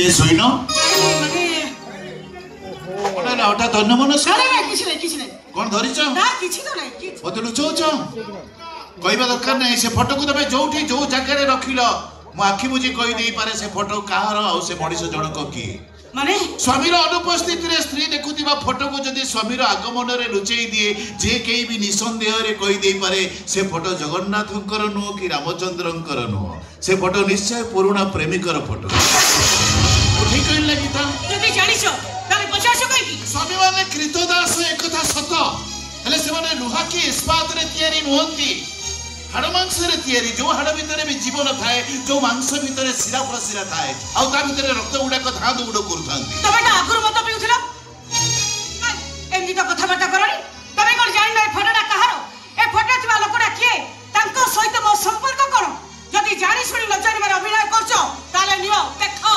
जे सोइनो माने ना हटा धन्य मनस किछि नै कोन धरिछ ना किछि तो नै ओते लुचौछ कहबा दरकार नै से फोटो को तबे जोठी जो जगह रे रखिलो मो आखि बुझी कहि देई पारे से फोटो काहर आ से मनीष जनक की माने स्वामीर अनुपस्थित रे स्त्री देखुतिबा फोटो को जदि स्वामीर आगमन रे लुचेई दिए जे केई भी निसंदेह रे कहि देई पारे से फोटो जगन्नाथंकर नो कि रामचंद्रंकर नो से फोटो निश्चय पुराना प्रेमिकर फोटो ठीक कहन लागि था जदि जानिछो ताले पचासो कहि की स्वामी माने कृतदास एक कथा सत हले से माने लुहा की इस्पात रे तयारी नहंती हाड़ मांस रे तयारी जो हाड़ भितर भी जीवन थाए जो मांस भितर शिरा प्रशिरा थाए आ ता भितर रक्त गुडाक धाद गुड करथांती तबे ना आगुर मत पिउथिला एंदी तो कथा बाटा करनी तबे कोन जानि नै फोटोटा कहारो ए फोटो थिबा लोकटा किए तांको सहित मो संपर्क करो जदि जानि सुनि लज्जारी मारे अभिनय करछो ताले नियो देखो